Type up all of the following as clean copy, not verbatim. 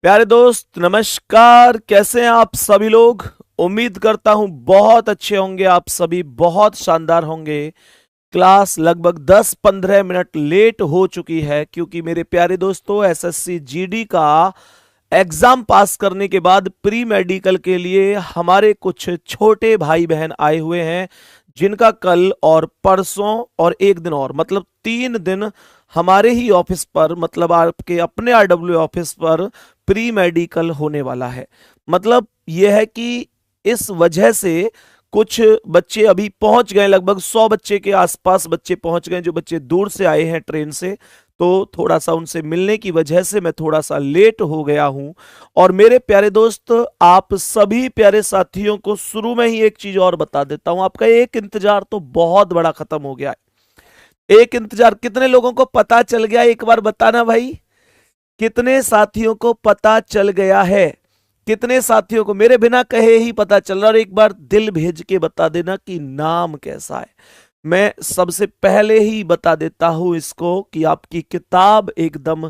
प्यारे दोस्त नमस्कार। कैसे हैं आप सभी लोग। उम्मीद करता हूं बहुत अच्छे होंगे, आप सभी बहुत शानदार होंगे। क्लास लगभग 10-15 मिनट लेट हो चुकी है क्योंकि मेरे प्यारे दोस्तों एसएससी जीडी का एग्जाम पास करने के बाद प्री मेडिकल के लिए हमारे कुछ छोटे भाई बहन आए हुए हैं, जिनका कल और परसों और एक दिन और मतलब 3 दिन हमारे ही ऑफिस पर, मतलब आपके अपने आरडब्ल्यू ऑफिस पर प्री मेडिकल होने वाला है। मतलब यह है कि इस वजह से कुछ बच्चे अभी पहुंच गए, लगभग 100 बच्चे के आसपास बच्चे पहुंच गए, जो बच्चे दूर से आए हैं ट्रेन से। तो थोड़ा सा उनसे मिलने की वजह से मैं थोड़ा सा लेट हो गया हूं। और मेरे प्यारे दोस्त, आप सभी प्यारे साथियों को शुरू में ही एक चीज और बता देता हूं। आपका एक इंतजार तो बहुत बड़ा खत्म हो गया है। एक इंतजार कितने लोगों को पता चल गया, एक बार बताना भाई। कितने साथियों को पता चल गया है? कितने साथियों को मेरे बिना कहे ही पता चल रहा है? और एक बार दिल भेज के बता देना कि नाम कैसा है। मैं सबसे पहले ही बता देता हूं इसको कि आपकी किताब एकदम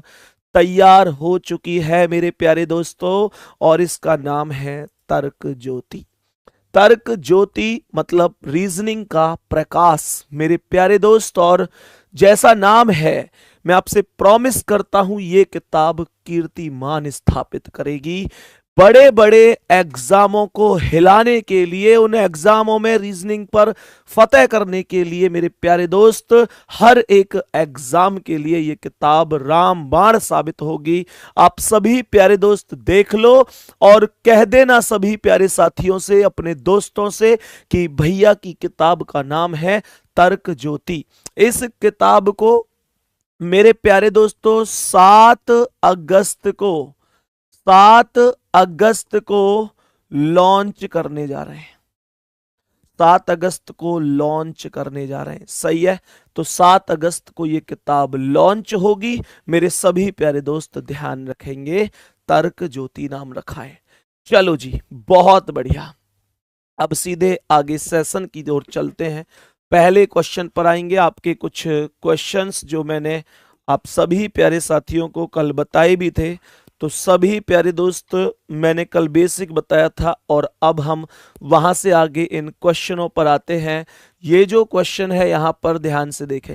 तैयार हो चुकी है मेरे प्यारे दोस्तों, और इसका नाम है तर्क ज्योति। तर्क ज्योति मतलब रीजनिंग का प्रकाश मेरे प्यारे दोस्त। और जैसा नाम है, मैं आपसे प्रॉमिस करता हूं ये किताब कीर्तिमान स्थापित करेगी। बड़े बड़े एग्जामों को हिलाने के लिए, उन एग्जामों में रीजनिंग पर फतेह करने के लिए मेरे प्यारे दोस्त, हर एक एग्जाम के लिए ये किताब रामबाण साबित होगी। आप सभी प्यारे दोस्त देख लो और कह देना सभी प्यारे साथियों से, अपने दोस्तों से कि भैया की किताब का नाम है तर्क ज्योति। इस किताब को मेरे प्यारे दोस्तों 7 अगस्त को लॉन्च करने जा रहे हैं। 7 अगस्त को लॉन्च करने जा रहे हैं, सही है। तो 7 अगस्त को ये किताब लॉन्च होगी। मेरे सभी प्यारे दोस्त ध्यान रखेंगे, तर्क ज्योति नाम रखा है। चलो जी, बहुत बढ़िया। अब सीधे आगे सेशन की ओर चलते हैं। पहले क्वेश्चन पर आएंगे। आपके कुछ क्वेश्चंस जो मैंने आप सभी प्यारे साथियों को कल बताए भी थे। तो सभी प्यारे दोस्त, मैंने कल बेसिक बताया था और अब हम वहां से आगे इन क्वेश्चनों पर आते हैं। ये जो क्वेश्चन है यहां पर ध्यान से देखें,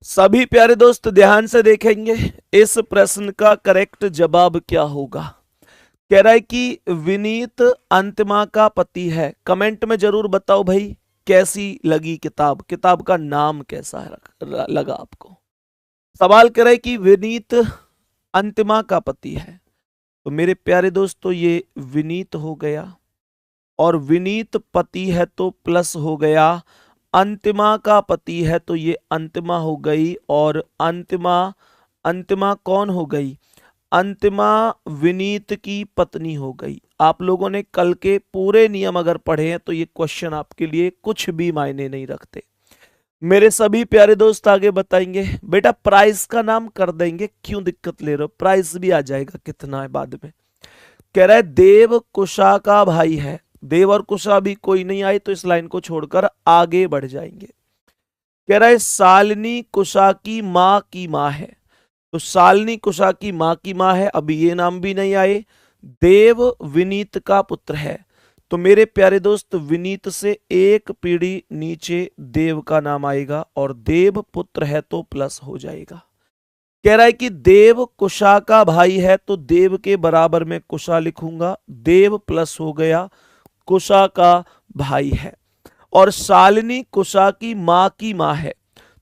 सभी प्यारे दोस्त ध्यान से देखेंगे। इस प्रश्न का करेक्ट जवाब क्या होगा? कह रहा है कि विनीत अंतिमा का पति है। कमेंट में जरूर बताओ भाई, कैसी लगी किताब, किताब का नाम कैसा लगा आपको। सवाल कह रहा है कि विनीत अंतिमा का पति है। तो मेरे प्यारे दोस्तों, ये विनीत हो गया और विनीत पति है तो प्लस हो गया। अंतिमा का पति है तो ये अंतिमा हो गई, और अंतिमा अंतिमा कौन हो गई? अंतिमा विनीत की पत्नी हो गई। आप लोगों ने कल के पूरे नियम अगर पढ़े हैं तो ये क्वेश्चन आपके लिए कुछ भी मायने नहीं रखते। मेरे सभी प्यारे दोस्त आगे बताएंगे। बेटा प्राइस का नाम कर देंगे, क्यों दिक्कत ले रहे हो, प्राइस भी आ जाएगा, कितना है बाद में। कह रहा है देव कुशा का भाई है। देव और कुशा भी कोई नहीं आए तो इस लाइन को छोड़कर आगे बढ़ जाएंगे। कह रहा है शालिनी कुशा की माँ है। तो शालिनी कुशा की माँ की माँ है, अभी ये नाम भी नहीं आए। देव विनीत का पुत्र है। तो मेरे प्यारे दोस्त, विनीत से एक पीढ़ी नीचे देव का नाम आएगा, और देव पुत्र है तो प्लस हो जाएगा। कह रहा है कि देव कुशा का भाई है तो देव के बराबर में कुशा लिखूंगा, देव प्लस हो गया, कुशा का भाई है। और शालिनी कुशा की माँ है।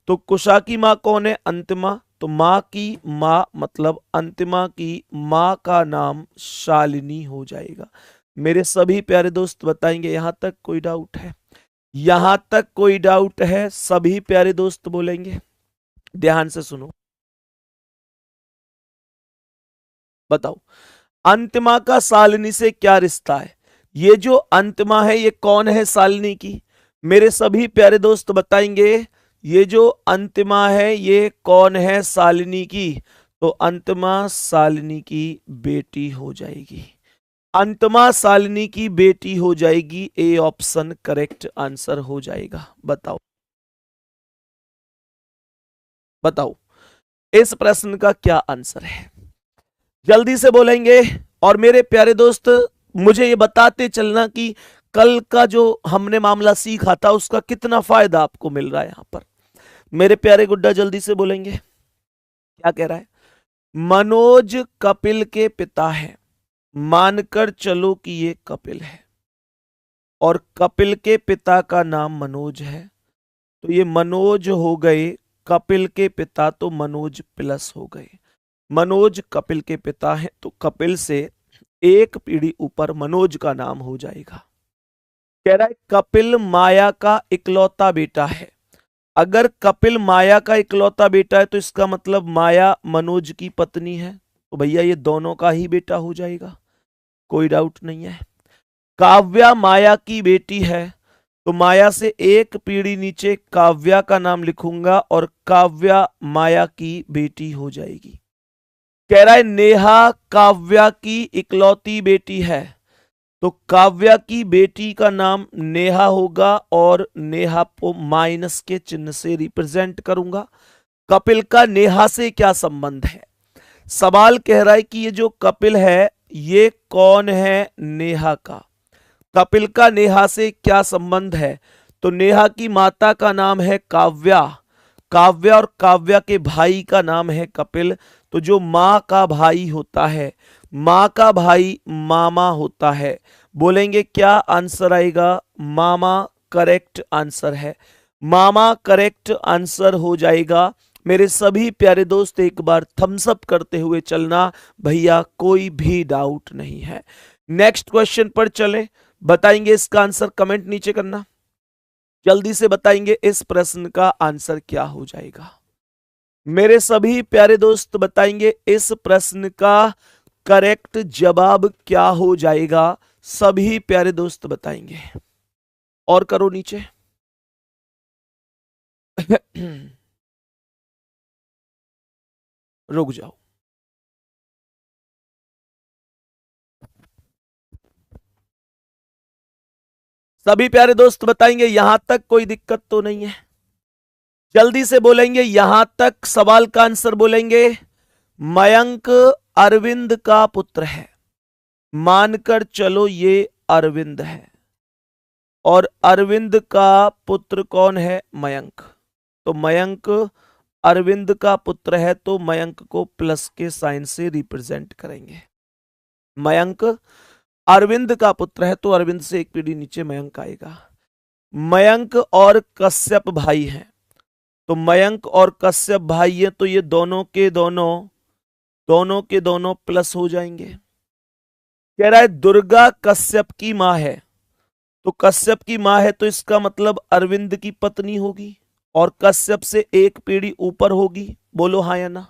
तो कुशा की माँ कौन है? अंतिमा। तो माँ की माँ मतलब अंतिमा की माँ का नाम शालिनी हो जाएगा। मेरे सभी प्यारे दोस्त बताएंगे, यहां तक कोई डाउट है? यहां तक कोई डाउट है? सभी प्यारे दोस्त बोलेंगे, ध्यान से सुनो, बताओ अंतिमा का शालिनी से क्या रिश्ता है? ये जो अंतिमा है ये कौन है शालिनी की? मेरे सभी प्यारे दोस्त बताएंगे, ये जो अंतिमा है ये कौन है शालिनी की? तो अंतिमा शालिनी की बेटी हो जाएगी। अंतिमा शालिनी की बेटी हो जाएगी। ए ऑप्शन करेक्ट आंसर हो जाएगा। बताओ बताओ। इस प्रश्न का क्या आंसर है? जल्दी से बोलेंगे। और मेरे प्यारे दोस्त, मुझे ये बताते चलना कि कल का जो हमने मामला सीखा था उसका कितना फायदा आपको मिल रहा है यहां पर। मेरे प्यारे गुड्डा जल्दी से बोलेंगे, क्या कह रहा है? मनोज कपिल के पिता है, मानकर चलो कि ये कपिल है, और कपिल के पिता का नाम मनोज है, तो ये मनोज हो गए कपिल के पिता, तो मनोज प्लस हो गए। मनोज कपिल के पिता हैं तो कपिल से एक पीढ़ी ऊपर मनोज का नाम हो जाएगा। कह रहा है कपिल माया का इकलौता बेटा है। अगर कपिल माया का इकलौता बेटा है तो इसका मतलब माया मनोज की पत्नी है, तो भैया ये दोनों का ही बेटा हो जाएगा, कोई डाउट नहीं है। काव्या माया की बेटी है, तो माया से एक पीढ़ी नीचे काव्या का नाम लिखूंगा और काव्या माया की बेटी हो जाएगी। कह रहा है नेहा काव्या की इकलौती बेटी है, तो काव्या की बेटी का नाम नेहा होगा और नेहा को माइनस के चिन्ह से रिप्रेजेंट करूंगा। कपिल का नेहा से क्या संबंध है? सवाल कह रहा है कि ये जो कपिल है ये कौन है? नेहा का। कपिल का नेहा से क्या संबंध है? तो नेहा की माता का नाम है काव्या, काव्या और काव्या के भाई का नाम है कपिल, तो जो मां का भाई होता है, मां का भाई मामा होता है। बोलेंगे क्या आंसर आएगा? मामा करेक्ट आंसर है, मामा करेक्ट आंसर हो जाएगा। मेरे सभी प्यारे दोस्त एक बार थम्स अप करते हुए चलना, भैया कोई भी डाउट नहीं है। नेक्स्ट क्वेश्चन पर चले, बताएंगे इसका आंसर, कमेंट नीचे करना, जल्दी से बताएंगे इस प्रश्न का आंसर क्या हो जाएगा। मेरे सभी प्यारे दोस्त बताएंगे इस प्रश्न का करेक्ट जवाब क्या हो जाएगा। सभी प्यारे दोस्त बताएंगे, और करो नीचे। रुक जाओ। सभी प्यारे दोस्त बताएंगे, यहां तक कोई दिक्कत तो नहीं है? जल्दी से बोलेंगे, यहां तक सवाल का आंसर बोलेंगे। मयंक अरविंद का पुत्र है, मानकर चलो ये अरविंद है, और अरविंद का पुत्र कौन है? मयंक। तो मयंक अरविंद का पुत्र है, तो मयंक को प्लस के साइन से रिप्रेजेंट करेंगे। मयंक अरविंद का पुत्र है, तो अरविंद से एक पीढ़ी नीचे मयंक आएगा। मयंक और कश्यप भाई हैं, तो मयंक और कश्यप भाई हैं, तो ये दोनों के दोनों प्लस हो जाएंगे। कह रहा है दुर्गा कश्यप की मां है, तो कश्यप की मां है तो इसका मतलब अरविंद की पत्नी होगी, और कश्यप से एक पीढ़ी ऊपर होगी। बोलो हाँ या ना,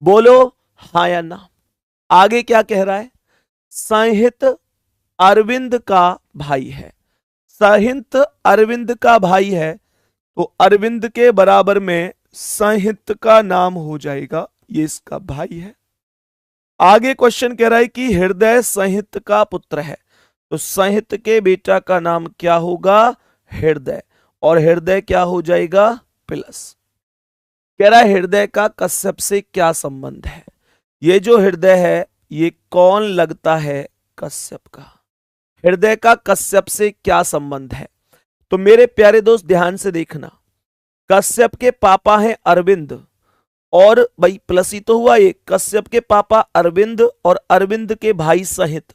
बोलो हाँ या ना। आगे क्या कह रहा है? संहित अरविंद का भाई है, संहित अरविंद का भाई है, तो अरविंद के बराबर में संहित का नाम हो जाएगा, ये इसका भाई है। आगे क्वेश्चन कह रहा है कि हृदय संहित का पुत्र है, तो संहित के बेटा का नाम क्या होगा? हृदय, और हृदय क्या हो जाएगा? प्लस। कह रहा है हृदय का कश्यप से क्या संबंध है? ये जो हृदय है ये कौन लगता है? कश्यप का। हृदय का कश्यप से क्या संबंध है? तो मेरे प्यारे दोस्त ध्यान से देखना, कश्यप के पापा हैं अरविंद, और भाई प्लस ही तो हुआ, ये कश्यप के पापा अरविंद और अरविंद के भाई संहित,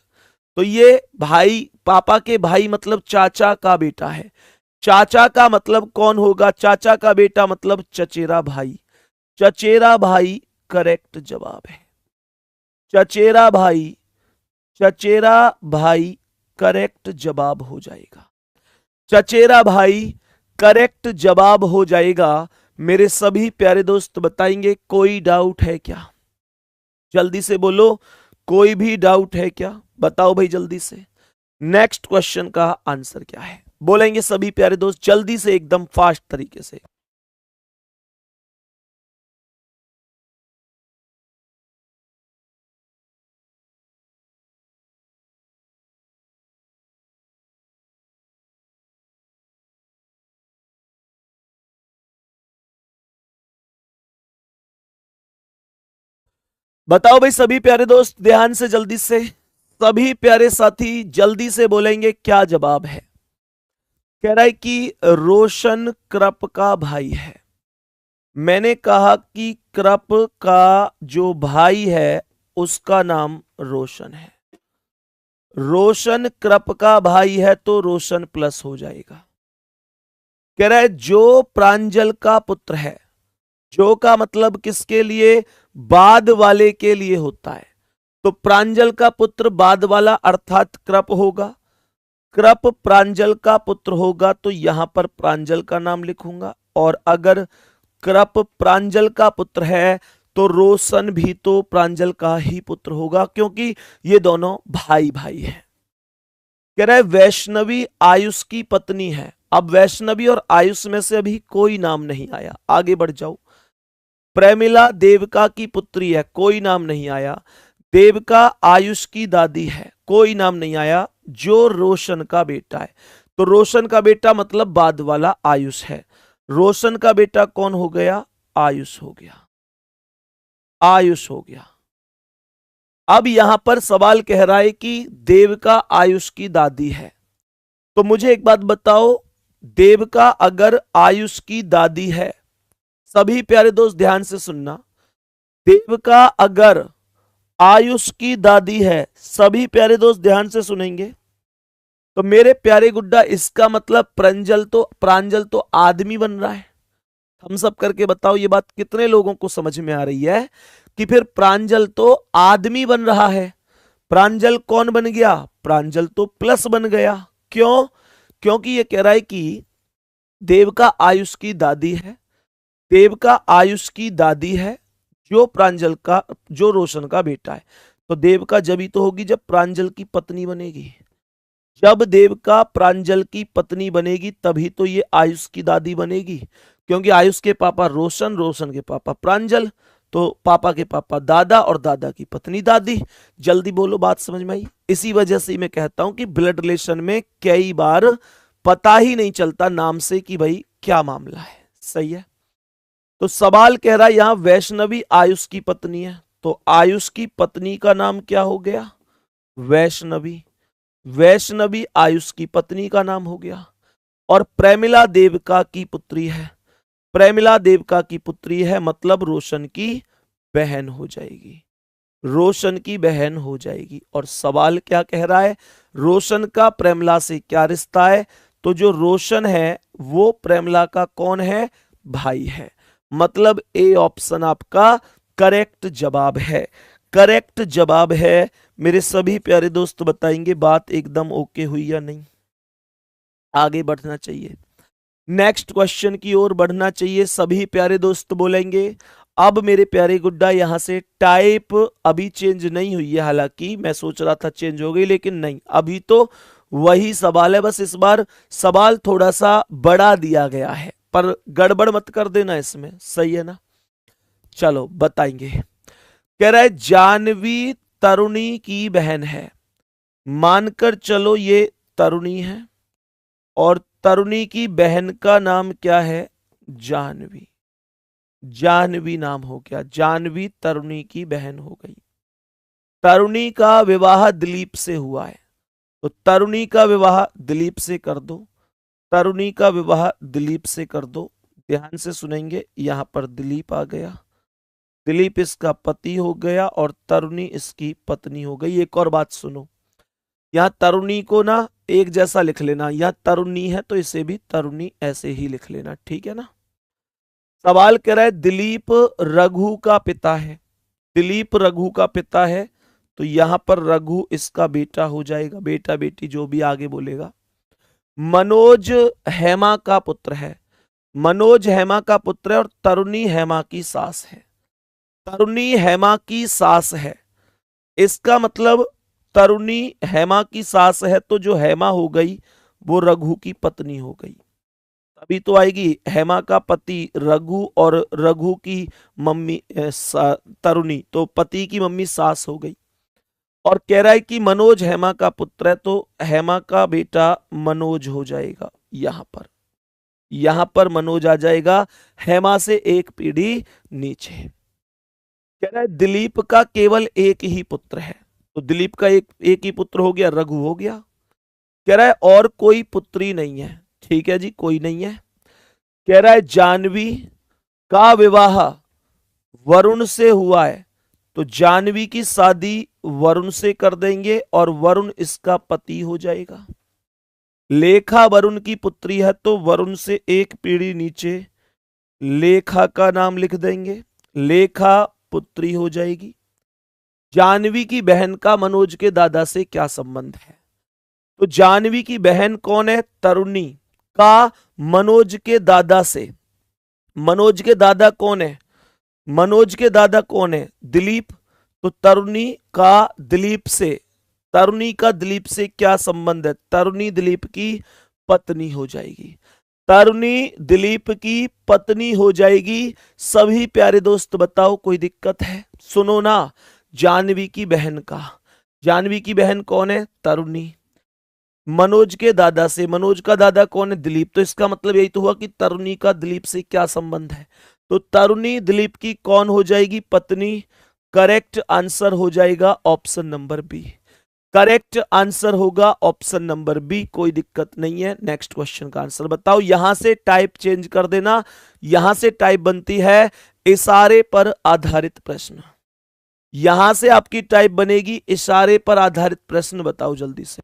तो ये भाई, पापा के भाई मतलब चाचा का बेटा है। चाचा का मतलब कौन होगा? चाचा का बेटा मतलब चचेरा भाई। चचेरा भाई करेक्ट जवाब है, चचेरा भाई, चचेरा भाई करेक्ट जवाब हो जाएगा, चचेरा भाई करेक्ट जवाब हो जाएगा। मेरे सभी प्यारे दोस्त बताएंगे कोई डाउट है क्या? जल्दी से बोलो, कोई भी डाउट है क्या? बताओ भाई जल्दी से, नेक्स्ट क्वेश्चन का आंसर क्या है? बोलेंगे सभी प्यारे दोस्त जल्दी से, एकदम फास्ट तरीके से। बताओ भाई सभी प्यारे दोस्त, ध्यान से जल्दी से, सभी प्यारे साथी जल्दी से बोलेंगे क्या जवाब है। कह रहा है कि रोशन कृप का भाई है। मैंने कहा कि कृप का जो भाई है उसका नाम रोशन है। रोशन कृप का भाई है तो रोशन प्लस हो जाएगा। कह रहा है जो प्रांजल का पुत्र है। जो का मतलब किसके लिए? बाद वाले के लिए होता है। तो प्रांजल का पुत्र बाद वाला अर्थात कृप होगा। कृप प्रांजल का पुत्र होगा तो यहां पर प्रांजल का नाम लिखूंगा। और अगर कृप प्रांजल का पुत्र है तो रोशन भी तो प्रांजल का ही पुत्र होगा, क्योंकि ये दोनों भाई भाई हैं। कह रहा है वैष्णवी आयुष की पत्नी है। अब वैष्णवी और आयुष में से अभी कोई नाम नहीं आया, आगे बढ़ जाओ। प्रेमिला देवका की पुत्री है, कोई नाम नहीं आया। देवका आयुष की दादी है, कोई नाम नहीं आया। जो रोशन का बेटा है, तो रोशन का बेटा मतलब बाद वाला आयुष है। रोशन का बेटा कौन हो गया? आयुष हो गया। आयुष हो गया। अब यहां पर सवाल कह रहा है कि देवका आयुष की दादी है। तो मुझे एक बात बताओ, देवका अगर आयुष की दादी है, सभी प्यारे दोस्त ध्यान से सुनना, देवका अगर आयुष की दादी है, सभी प्यारे दोस्त ध्यान से सुनेंगे, तो मेरे प्यारे गुड्डा इसका मतलब प्रांजल तो आदमी बन रहा है। हम सब करके बताओ ये बात कितने लोगों को समझ में आ रही है कि फिर प्रांजल तो आदमी बन रहा है। प्रांजल कौन बन गया? प्रांजल तो प्लस बन गया। क्यों? क्योंकि ये कह रहा है कि देवका आयुष की दादी है। देवका आयुष की दादी है जो रोशन का बेटा है। तो देवका जब तो होगी जब प्रांजल की पत्नी बनेगी। जब देवका प्रांजल की पत्नी बनेगी तभी तो ये आयुष की दादी बनेगी, क्योंकि आयुष के पापा रोशन, रोशन के पापा प्रांजल, तो पापा के पापा दादा और दादा की पत्नी दादी। जल्दी बोलो, बात समझ में आई? इसी वजह से मैं कहता हूं कि ब्लड रिलेशन में कई बार पता ही नहीं चलता नाम से कि भाई क्या मामला है। सही है। तो सवाल कह रहा है यहां वैष्णवी आयुष की पत्नी है, तो आयुष की पत्नी का नाम क्या हो गया? वैष्णवी। वैष्णवी आयुष की पत्नी का नाम हो गया। और प्रेमिला देवका की पुत्री है। प्रेमिला देवका की पुत्री है मतलब रोशन की बहन हो जाएगी। रोशन की बहन हो जाएगी। और सवाल क्या कह रहा है? रोशन का प्रेमिला से क्या रिश्ता है? तो जो रोशन है वो प्रेमिला का कौन है? भाई है। मतलब ए ऑप्शन आपका करेक्ट जवाब है। करेक्ट जवाब है। मेरे सभी प्यारे दोस्त बताएंगे बात एकदम ओके हुई या नहीं। आगे बढ़ना चाहिए, नेक्स्ट क्वेश्चन की ओर बढ़ना चाहिए। सभी प्यारे दोस्त बोलेंगे। अब मेरे प्यारे गुड्डा यहां से टाइप अभी चेंज नहीं हुई है, हालांकि मैं सोच रहा था चेंज हो गई, लेकिन नहीं, अभी तो वही सवाल है। बस इस बार सवाल थोड़ा सा बढ़ा दिया गया है, पर गड़बड़ मत कर देना इसमें। सही है ना? चलो बताएंगे। कह रहा है जानवी तरुणी की बहन है। मानकर चलो ये तरुणी है और तरुणी की बहन का नाम क्या है? जानवी। जानवी नाम हो गया। जानवी तरुणी की बहन हो गई। तरुणी का विवाह दिलीप से हुआ है, तो तरुणी का विवाह दिलीप से कर दो। तरुणी का विवाह दिलीप से कर दो। ध्यान से सुनेंगे, यहां पर दिलीप आ गया। दिलीप इसका पति हो गया और तरुणी इसकी पत्नी हो गई। एक और बात सुनो, यहां तरुणी को ना एक जैसा लिख लेना। यहां तरुणी है तो इसे भी तरुणी ऐसे ही लिख लेना, ठीक है ना? सवाल कह रहा है दिलीप रघु का पिता है। दिलीप रघु का पिता है, तो यहां पर रघु इसका बेटा हो जाएगा। बेटा बेटी जो भी आगे बोलेगा। मनोज हेमा का पुत्र है। मनोज हेमा का पुत्र है और तरुणी हेमा की सास है। तरुणी हेमा की सास है, इसका मतलब तरुणी हेमा की सास है, तो जो हेमा हो गई वो रघु की पत्नी हो गई। तभी तो आएगी हेमा का पति रघु और रघु की मम्मी तरुणी, तो पति की मम्मी सास हो गई। और कह रहा है कि मनोज हेमा का पुत्र है, तो हेमा का बेटा मनोज हो जाएगा। यहां पर मनोज आ जाएगा, हेमा से एक पीढ़ी नीचे। कह रहा है दिलीप का केवल एक ही पुत्र है, तो दिलीप का एक ही पुत्र हो गया, रघु हो गया। कह रहा है और कोई पुत्री नहीं है, ठीक है जी, कोई नहीं है। कह रहा है जानवी का विवाह वरुण से हुआ है, तो जानवी की शादी वरुण से कर देंगे और वरुण इसका पति हो जाएगा। लेखा वरुण की पुत्री है, तो वरुण से एक पीढ़ी नीचे लेखा का नाम लिख देंगे, लेखा पुत्री हो जाएगी। जानवी की बहन का मनोज के दादा से क्या संबंध है, तो जानवी की बहन कौन है, तरुणी का मनोज के दादा से, मनोज के दादा कौन है, मनोज के दादा कौन है, दिलीप, तो तरुणी का दिलीप से, तरुणी का दिलीप से क्या संबंध है, तरुणी दिलीप की पत्नी हो जाएगी, तरुणी दिलीप की पत्नी हो जाएगी। सभी प्यारे दोस्त बताओ कोई दिक्कत है, सुनो ना, जानवी की बहन का, जानवी की बहन कौन है, तरुणी, मनोज के दादा से, मनोज का दादा कौन है, दिलीप, तो इसका मतलब यही तो हुआ कि तरुणी का दिलीप से क्या संबंध है, तो तरुणी दिलीप की कौन हो जाएगी, पत्नी। करेक्ट आंसर हो जाएगा option number B, correct answer होगा ऑप्शन नंबर बी, कोई दिक्कत नहीं है। नेक्स्ट क्वेश्चन का आंसर बताओ, यहां से टाइप चेंज कर देना, यहां से टाइप बनती है इशारे पर आधारित प्रश्न, यहां से आपकी टाइप बनेगी इशारे पर आधारित प्रश्न, बताओ जल्दी से।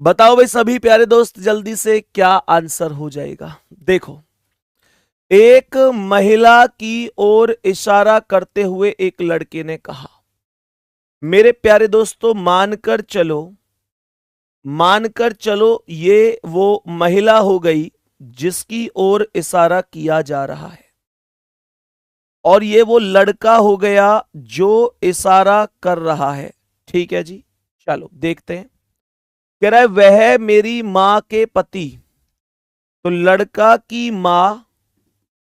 बताओ भाई सभी प्यारे दोस्त जल्दी से क्या आंसर हो जाएगा। देखो, एक महिला की ओर इशारा करते हुए एक लड़के ने कहा, मेरे प्यारे दोस्तों मानकर चलो, मानकर चलो ये वो महिला हो गई जिसकी ओर इशारा किया जा रहा है, और ये वो लड़का हो गया जो इशारा कर रहा है। ठीक है जी, चलो देखते हैं। कह रहा है वह मेरी मां के पति, तो लड़का की मां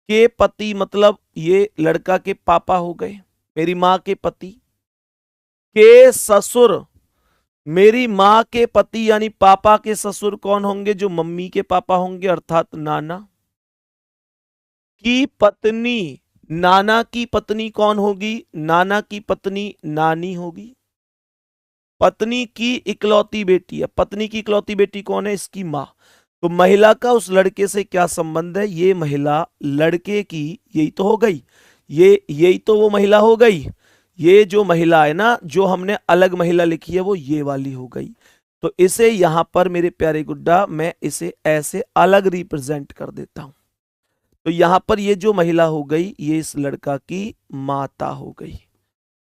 के पति मतलब ये लड़का के पापा हो गए, मेरी मां के पति, के ससुर, मेरी मां के पति यानी पापा के ससुर कौन होंगे, जो मम्मी के पापा होंगे अर्थात नाना, की पत्नी, नाना की पत्नी कौन होगी, नाना की पत्नी नानी होगी, पत्नी की इकलौती बेटी है, पत्नी की इकलौती बेटी कौन है, इसकी मां। तो महिला का उस लड़के से क्या संबंध है, ये महिला लड़के की, यही तो हो गई, ये यही तो वो महिला हो गई, ये जो महिला है ना, जो हमने अलग महिला लिखी है वो ये वाली हो गई। तो इसे यहां पर मेरे प्यारे गुड्डा मैं इसे ऐसे अलग रिप्रेजेंट कर देता हूं। तो यहां पर ये जो महिला हो गई ये इस लड़का की माता हो गई,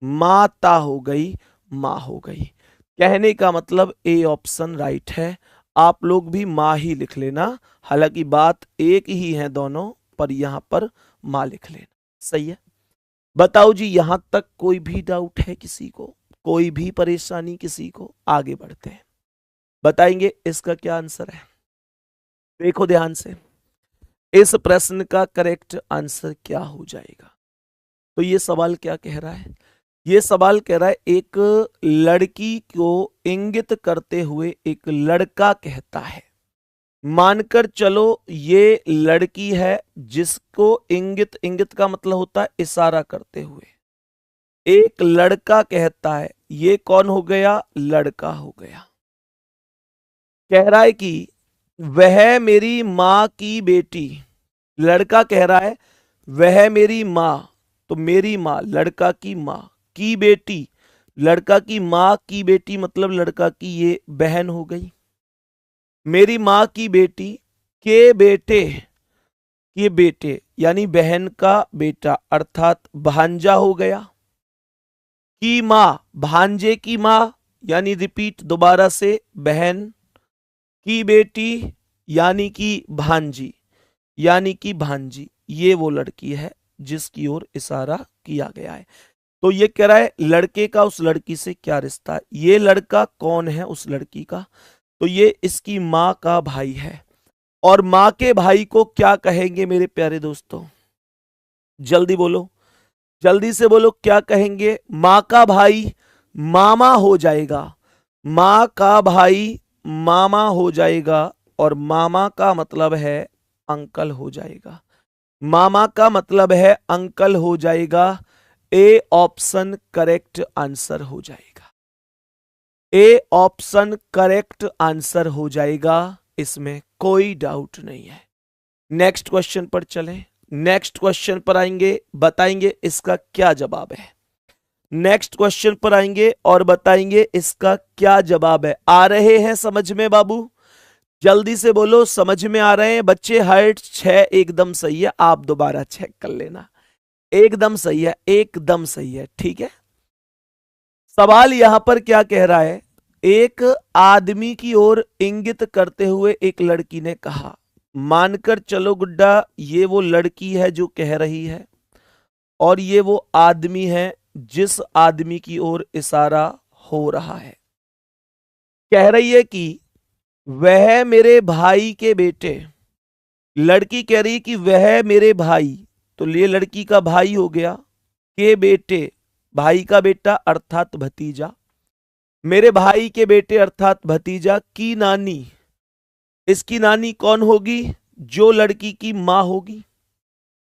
माता हो गई, मां हो गई। कहने का मतलब ए ऑप्शन राइट है, आप लोग भी मां ही लिख लेना, हालांकि बात एक ही है दोनों, पर यहां पर मां लिख लेना, सही है। बताओ जी यहां तक कोई भी डाउट है किसी को, कोई भी परेशानी किसी को, आगे बढ़ते हैं, बताएंगे इसका क्या आंसर है। देखो ध्यान से, इस प्रश्न का करेक्ट आंसर क्या हो जाएगा। तो ये सवाल क्या कह रहा है, ये सवाल कह रहा है एक लड़की को इंगित करते हुए एक लड़का कहता है, मानकर चलो ये लड़की है जिसको इंगित, इंगित का मतलब होता है इशारा करते हुए, एक लड़का कहता है, ये कौन हो गया, लड़का हो गया। कह रहा है कि वह मेरी मां की बेटी, लड़का कह रहा है वह मेरी मां, तो मेरी मां लड़का की मां की बेटी, लड़का की मां की बेटी मतलब लड़का की ये बहन हो गई, मेरी मां की बेटी के बेटे, ये बेटे यानी बहन का बेटा अर्थात भांजा हो गया, की मां भांजे की मां यानी रिपीट दोबारा से बहन, की बेटी यानी कि भांजी, यानी कि भांजी, ये वो लड़की है जिसकी ओर इशारा किया गया है। तो ये कह रहा है लड़के का उस लड़की से क्या रिश्ता है, ये लड़का कौन है उस लड़की का, तो ये इसकी माँ का भाई है। और माँ के भाई को क्या कहेंगे मेरे प्यारे दोस्तों, जल्दी बोलो, जल्दी से बोलो क्या कहेंगे। माँ का भाई मामा हो जाएगा, माँ का भाई मामा हो जाएगा, और मामा का मतलब है अंकल हो जाएगा, मामा का मतलब है अंकल हो जाएगा। ए ऑप्शन करेक्ट आंसर हो जाएगा, ए ऑप्शन करेक्ट आंसर हो जाएगा, इसमें कोई डाउट नहीं है। नेक्स्ट क्वेश्चन पर चलें, नेक्स्ट क्वेश्चन पर आएंगे, बताएंगे इसका क्या जवाब है। नेक्स्ट क्वेश्चन पर आएंगे और बताएंगे इसका क्या जवाब है। आ रहे हैं समझ में बाबू, जल्दी से बोलो समझ में आ रहे हैं बच्चे। हाइट 6 एकदम सही है, आप दोबारा चेक कर लेना, एकदम सही है, एकदम सही है, ठीक है। सवाल यहां पर क्या कह रहा है, एक आदमी की ओर इंगित करते हुए एक लड़की ने कहा, मानकर चलो गुड्डा ये वो लड़की है जो कह रही है, और ये वो आदमी है जिस आदमी की ओर इशारा हो रहा है। कह रही है कि वह मेरे भाई के बेटे, लड़की कह रही कि वह मेरे भाई, तो ये लड़की का भाई हो गया, के बेटे, भाई का बेटा अर्थात भतीजा, मेरे भाई के बेटे अर्थात भतीजा की नानी, इसकी नानी कौन होगी, जो लड़की की मां होगी।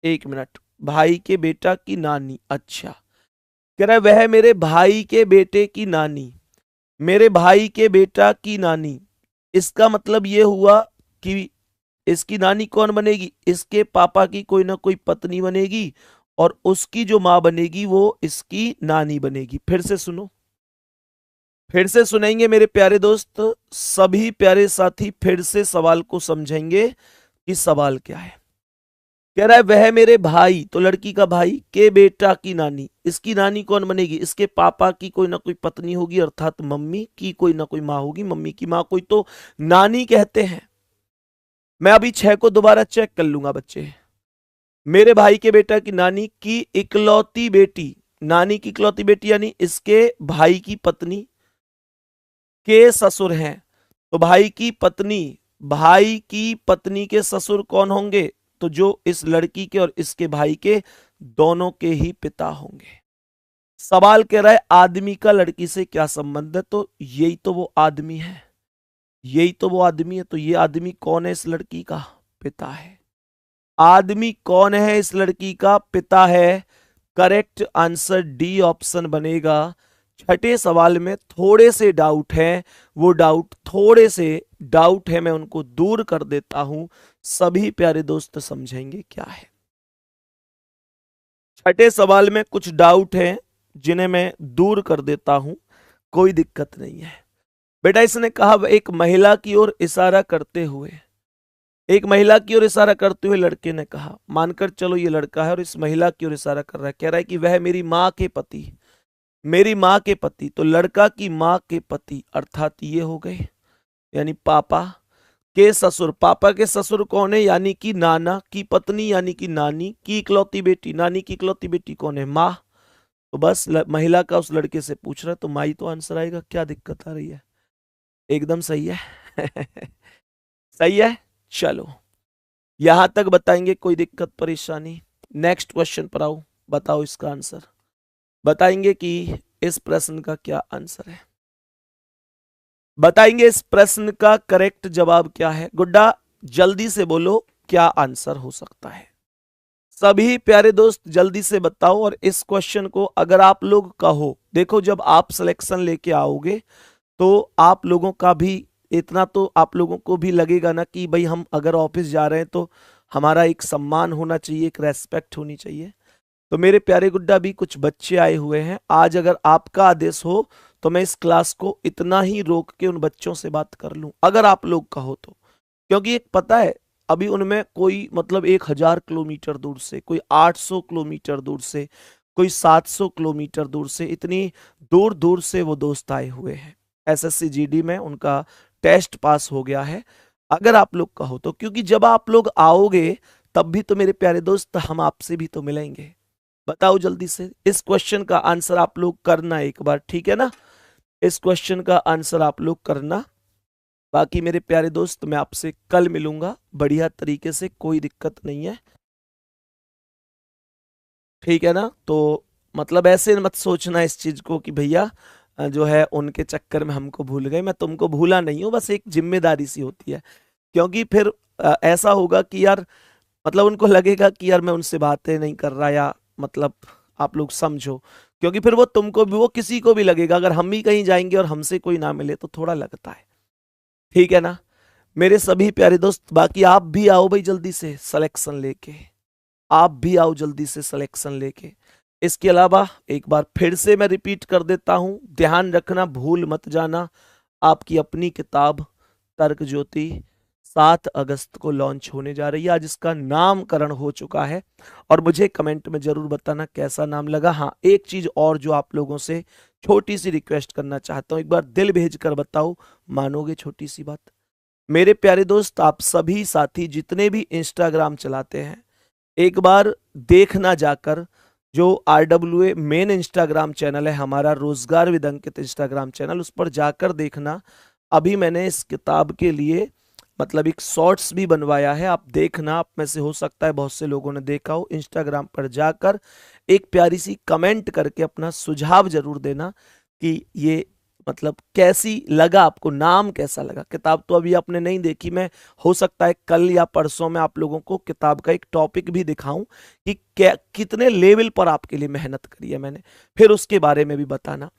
एक मिनट, भाई के बेटा की नानी, अच्छा कह रहा है वह मेरे भाई के बेटे की नानी, मेरे भाई के बेटा की नानी, इसका मतलब यह हुआ कि इसकी नानी कौन बनेगी, इसके पापा की कोई ना कोई पत्नी बनेगी, और उसकी जो मां बनेगी वो इसकी नानी बनेगी। फिर से सुनो, फिर से सुनेंगे मेरे प्यारे दोस्त, सभी प्यारे साथी फिर से सवाल को समझेंगे कि सवाल क्या है। कह रहा है वह मेरे भाई, तो लड़की का भाई के बेटा की नानी, इसकी नानी कौन बनेगी, इसके पापा की कोई ना कोई पत्नी होगी, अर्थात मम्मी की कोई ना कोई मां होगी, मम्मी की मां कोई तो नानी कहते हैं। मैं अभी 6 को दोबारा चेक कर लूंगा बच्चे। मेरे भाई के बेटा की नानी की इकलौती बेटी, नानी की इकलौती बेटी यानी इसके भाई की पत्नी के ससुर हैं, तो भाई की पत्नी, भाई की पत्नी के ससुर कौन होंगे, तो जो इस लड़की के और इसके भाई के दोनों के ही पिता होंगे। सवाल कह रहा है आदमी का लड़की से क्या संबंध है, तो यही तो वो आदमी है, यही तो वो आदमी है। तो ये आदमी कौन है, इस लड़की का पिता है। आदमी कौन है, इस लड़की का पिता है। करेक्ट आंसर डी ऑप्शन बनेगा। छठे सवाल में थोड़े से डाउट है, वो डाउट थोड़े से डाउट है, मैं उनको दूर कर देता हूं, सभी प्यारे दोस्त समझेंगे क्या है। छठे सवाल में कुछ डाउट है जिन्हें मैं दूर कर देता हूं, कोई दिक्कत नहीं है। बेटा इसने कहा एक महिला की ओर इशारा करते हुए, एक महिला की ओर इशारा करते हुए लड़के ने कहा, मानकर चलो ये लड़का है और इस महिला की ओर इशारा कर रहा है, कह रहा है कि वह मेरी माँ के पति, मेरी माँ के पति, तो लड़का की माँ के पति अर्थात ये हो गए, यानी पापा के ससुर, पापा के ससुर कौन है, यानी कि नाना की पत्नी, यानी कि नानी की इकलौती बेटी, नानी की इकलौती बेटी कौन है, माँ। तो बस महिला का उस लड़के से पूछ रहा है, तो माई तो आंसर आएगा, क्या दिक्कत आ रही है, एकदम सही है सही है। चलो यहां तक बताएंगे, कोई दिक्कत परेशानी। नेक्स्ट क्वेश्चन पर आओ, बताओ इसका आंसर, बताएंगे कि इस प्रश्न का क्या आंसर है, बताएंगे इस प्रश्न का करेक्ट जवाब क्या है। गुड्डा जल्दी से बोलो क्या आंसर हो सकता है, सभी प्यारे दोस्त जल्दी से बताओ। और इस क्वेश्चन को अगर आप लोग कहो, देखो जब आप सिलेक्शन लेके आओगे तो आप लोगों का भी इतना तो आप लोगों को भी लगेगा ना कि भाई हम अगर ऑफिस जा रहे हैं तो हमारा एक सम्मान होना चाहिए, एक रेस्पेक्ट होनी चाहिए। तो मेरे प्यारे गुड्डा भी कुछ बच्चे आए हुए हैं, आज अगर आपका आदेश हो तो मैं इस क्लास को इतना ही रोक के उन बच्चों से बात कर लूं, अगर आप लोग कहो तो। क्योंकि एक पता है अभी उनमें कोई मतलब 1000 किलोमीटर दूर से, कोई 800 किलोमीटर दूर से, कोई 700 किलोमीटर दूर से, इतनी दूर दूर से वो दोस्त आए हुए हैं। एसएससी जीडी में उनका टेस्ट पास हो गया है, अगर आप लोग कहो तो। क्योंकि जब आप लोग आओगे तब भी तो मेरे प्यारे दोस्त हम आपसे भी तो मिलेंगे। बताओ जल्दी से, इस क्वेश्चन का आंसर आप लोग करना एक बार, ठीक है ना? इस क्वेश्चन का आंसर आप लोग करना। बाकी मेरे प्यारे दोस्त मैं आपसे कल मिलूंगा बढ़िया तरीके से, कोई दिक्कत नहीं है, ठीक है ना? तो मतलब ऐसे मत सोचना इस चीज को कि भैया जो है उनके चक्कर में हमको भूल गए। मैं तुमको भूला नहीं हूँ, बस एक जिम्मेदारी सी होती है, क्योंकि फिर ऐसा होगा कि यार मतलब उनको लगेगा कि यार मैं उनसे बातें नहीं कर रहा, या मतलब आप लोग समझो, क्योंकि फिर वो तुमको भी, वो किसी को भी लगेगा, अगर हम भी कहीं जाएंगे और हमसे कोई ना मिले तो थोड़ा लगता है, ठीक है ना मेरे सभी प्यारे दोस्त? बाकी आप भी आओ भाई जल्दी से सिलेक्शन लेके, आप भी आओ जल्दी से सिलेक्शन लेके। इसके अलावा एक बार फिर से मैं रिपीट कर देता हूं, ध्यान रखना, भूल मत जाना, आपकी अपनी किताब तर्क ज्योति 7 अगस्त को लॉन्च होने जा रही है। आज इसका नामकरण हो चुका है, और मुझे कमेंट में जरूर बताना कैसा नाम लगा। हाँ, एक चीज और जो आप लोगों से छोटी सी रिक्वेस्ट करना चाहता हूं, एक बार दिल भेज कर बताओ, मानोगे छोटी सी बात? मेरे प्यारे दोस्त, आप सभी साथी जितने भी इंस्टाग्राम चलाते हैं, एक बार देखना जाकर, जो RWA मेन इंस्टाग्राम चैनल है हमारा, रोजगार विद अंकित इंस्टाग्राम चैनल, उस पर जाकर देखना। अभी मैंने इस किताब के लिए मतलब एक शॉर्ट्स भी बनवाया है, आप देखना। आप में से हो सकता है बहुत से लोगों ने देखा हो। इंस्टाग्राम पर जाकर एक प्यारी सी कमेंट करके अपना सुझाव जरूर देना कि ये मतलब कैसी लगा आपको, नाम कैसा लगा। किताब तो अभी आपने नहीं देखी, मैं हो सकता है कल या परसों में आप लोगों को किताब का एक टॉपिक भी दिखाऊं कि कितने लेवल पर आपके लिए मेहनत करी है मैंने, फिर उसके बारे में भी बताना।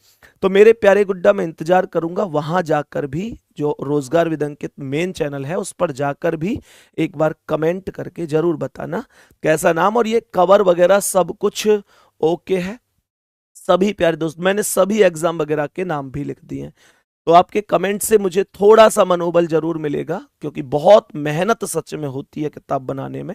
तो मेरे प्यारे गुड्डा, मैं इंतजार करूंगा, वहां जाकर भी जो रोजगार विद अंकित मेन चैनल है उस पर जाकर भी एक बार कमेंट करके जरूर बताना कैसा नाम। और ये कवर वगैरह सब कुछ ओके है सभी प्यारे दोस्त, मैंने सभी एग्जाम वगैरह के नाम भी लिख दिए हैं। तो आपके कमेंट से मुझे थोड़ा सा मनोबल जरूर मिलेगा, क्योंकि बहुत मेहनत सच में होती है किताब बनाने में,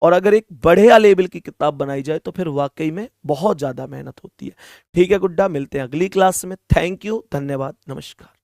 और अगर एक बढ़िया लेवल की किताब बनाई जाए तो फिर वाकई में बहुत ज्यादा मेहनत होती है। ठीक है गुड्डा, मिलते हैं अगली क्लास में। थैंक यू, धन्यवाद, नमस्कार।